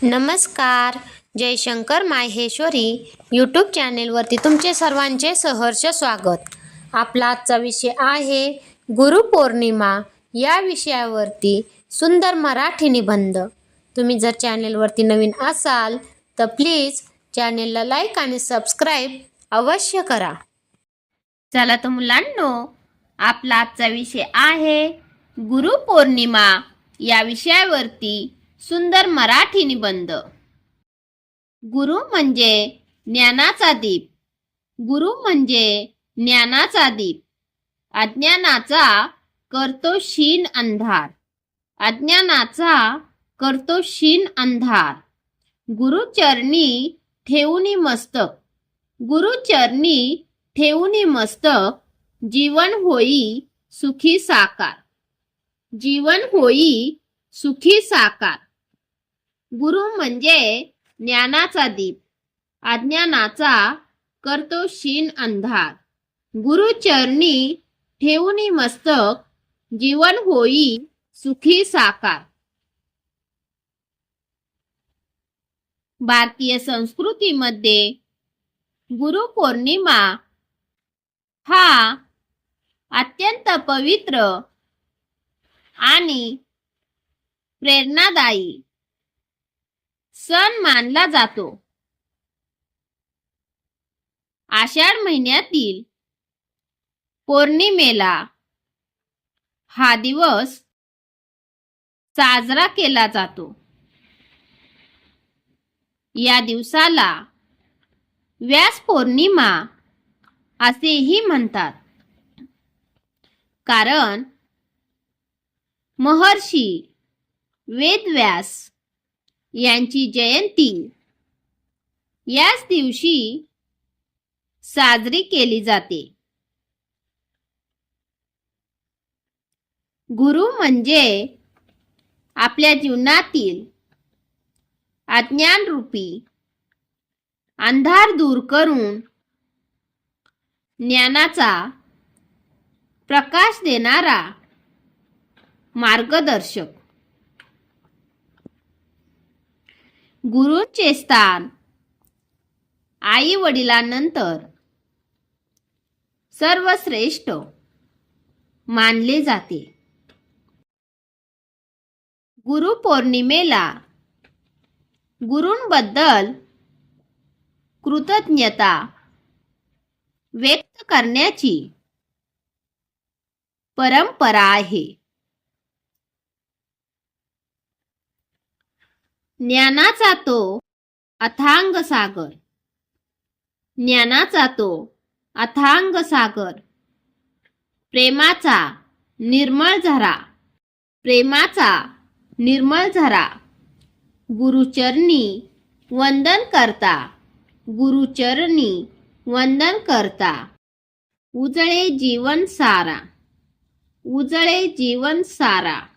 नमस्कार. जयशंकर माहेश्वरी यूट्यूब चॅनेलवरती तुमचे सर्वांचे सहर्ष स्वागत. आपला आजचा विषय आहे गुरुपौर्णिमा. या विषयावरती सुंदर मराठी निबंध. तुम्ही जर चॅनेलवरती नवीन असाल तर प्लीज चॅनेलला लाईक आणि सबस्क्राईब अवश्य करा. चला तर मुलांनो, आपला आजचा विषय आहे गुरुपौर्णिमा. या विषयावरती सुंदर मराठी निबंध. गुरु म्हणजे ज्ञानाचा दीप. गुरु म्हणजे ज्ञानाचा दीप. अज्ञानाचा करतो क्षीण अंधार. अज्ञानाचा करतो क्षीण अंधार. गुरुचरणी ठेवूनी मस्तक. गुरुचरणी ठेवूनी मस्तक. जीवन होई सुखी साकार. जीवन होई सुखी साकार. गुरु म्हणजे ज्ञानाचा दीप. अज्ञानाचा करतो क्षीण अंधार. गुरुचरणी ठेवूनी मस्तक. जीवन होई सुखी साकार. भारतीय संस्कृतीमध्ये गुरुपौर्णिमा हा अत्यंत पवित्र आणि प्रेरणादायी सण मानला जातो. आषाढ महिन्यातील पौर्णिमेला हा दिवस साजरा केला जातो. या दिवसाला व्यास पौर्णिमा असेही म्हणतात, कारण महर्षी वेदव्यास यांची जयंती याच दिवशी साजरी केली जाते. गुरु म्हणजे आपल्या जीवनातील अज्ञानरूपी अंधार दूर करून ज्ञानाचा प्रकाश देणारा मार्गदर्शक. गुरूंचे स्थान आई वडिलांनंतर सर्वश्रेष्ठ मानले जाते. गुरुपौर्णिमेला गुरूंबद्दल कृतज्ञता व्यक्त करण्याची परंपरा आहे. ज्ञानाचा तो अथांग सागर. ज्ञानाचा तो अथांग सागर. प्रेमाचा निर्मळ झरा. प्रेमाचा निर्मळ झरा. गुरुचरणी वंदन करता. गुरुचरणी वंदन करता. उजळे जीवन सारा. उजळे जीवन सारा.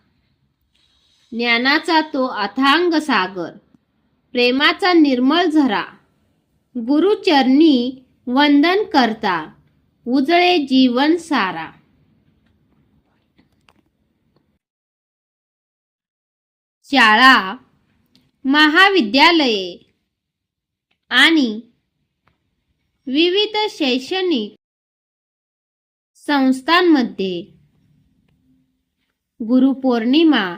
ज्ञानाचा तो अथांग सागर. प्रेमाचा निर्मळ झरा. गुरुचरणी वंदन करता. उजळे जीवन सारा. शाळा, महाविद्यालये आणि विविध शैक्षणिक संस्थांमध्ये गुरुपौर्णिमा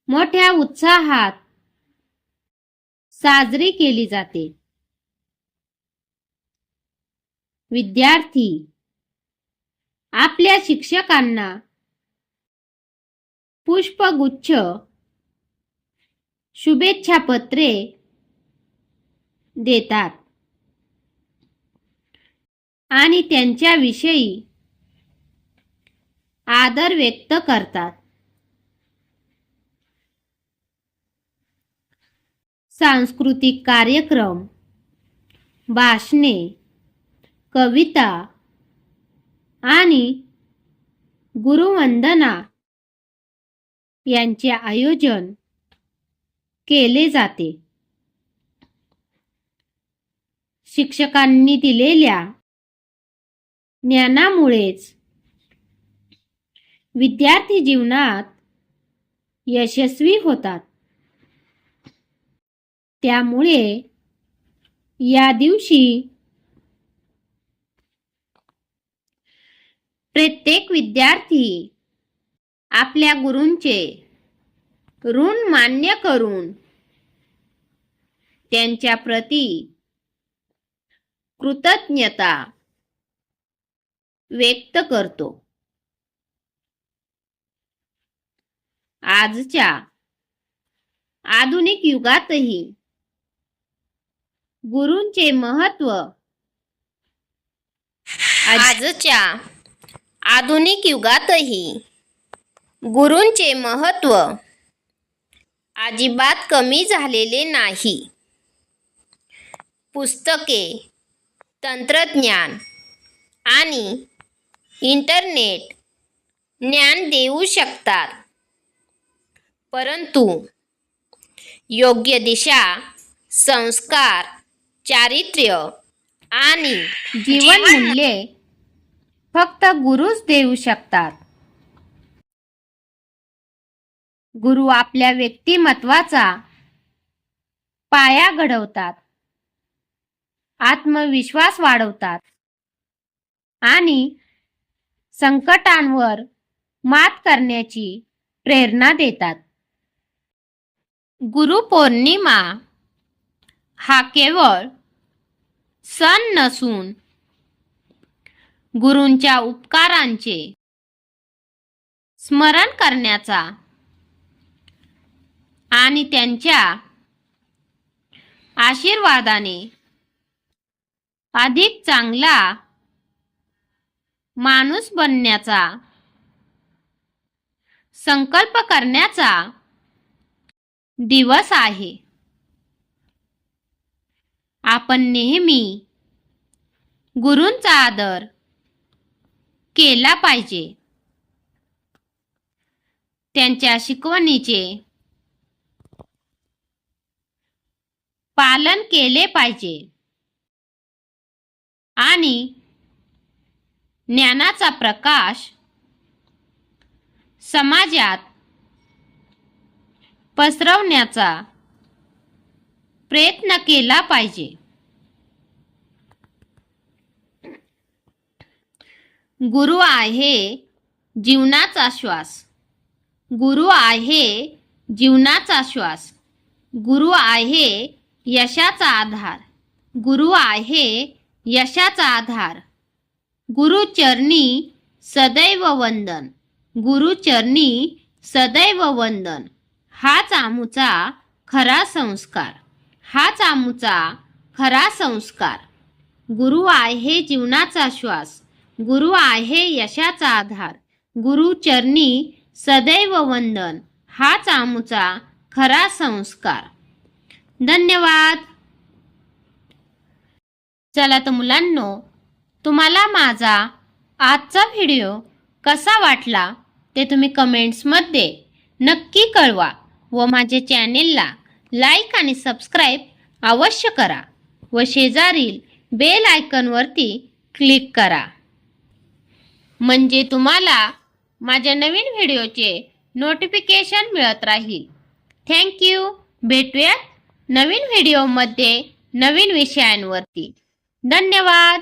मोठ्या उत्साहात साजरी केली जाते. विद्यार्थी आपल्या शिक्षकांना पुष्पगुच्छ, शुभेच्छा पत्रे देतात आणि त्यांच्याविषयी आदर व्यक्त करतात. सांस्कृतिक कार्यक्रम, भाषणे, कविता आणि गुरुवंदना यांचे आयोजन केले जाते. शिक्षकांनी दिलेल्या ज्ञानामुळेच विद्यार्थी जीवनात यशस्वी होतात. त्यामुळे या दिवशी प्रत्येक विद्यार्थी आपल्या गुरूंचे ऋण मान्य करून त्यांच्या प्रती कृतज्ञता व्यक्त करतो. आजच्या आधुनिक युगातही गुरूंचे महत्त्व गुरूंचे महत्त्व अजिबात कमी झालेले नाही. पुस्तके, तंत्रज्ञान आणि इंटरनेट ज्ञान देऊ शकतात, परंतु योग्य दिशा, संस्कार, चारित्र्य आणि जीवनमूल्ये फक्त गुरूच देऊ शकतात. गुरु आपल्या व्यक्तिमत्वाचा पाया घडवतात, आत्मविश्वास वाढवतात आणि संकटांवर मात करण्याची प्रेरणा देतात. गुरुपौर्णिमा हा केवळ सण नसून गुरूंच्या उपकारांचे स्मरण करण्याचा आणि त्यांच्या आशीर्वादाने अधिक चांगला माणूस बनण्याचा संकल्प करण्याचा दिवस आहे. आपण नेहमी गुरूंचा आदर केला पाहिजे, त्यांच्या शिकवणीचे पालन केले पाहिजे आणि ज्ञानाचा प्रकाश समाजात पसरवण्याचा प्रयत्न केला पाहिजे. गुरु आहे जीवनाचा श्वास. गुरु आहे जीवनाचा श्वास. गुरु आहे यशाचा आधार. गुरु आहे यशाचा आधार. गुरुचरणी सदैव वंदन. गुरुचरणी सदैव वंदन. हाच आमुचा खरा संस्कार. हाच आमुचा खरा संस्कार. गुरु आहे जीवनाचा श्वास. गुरु आहे यशाचा आधार. गुरुचरणी सदैव वंदन. हाच आमुचा खरा संस्कार. धन्यवाद. चला तर मुलांनो, तुम्हाला माझा आजचा व्हिडिओ कसा वाटला ते तुम्ही कमेंट्समध्ये नक्की कळवा व माझ्या चॅनेलला लाईक आणि सबस्क्राईब अवश्य करा व शेजारील बेल आयकॉनवरती क्लिक करा, म्हणजे तुम्हाला माझ्या नवीन व्हिडिओचे नोटिफिकेशन मिळत राहील. Thank you. भेटूयात नवीन व्हिडिओमध्ये नवीन विषयांवरती. धन्यवाद.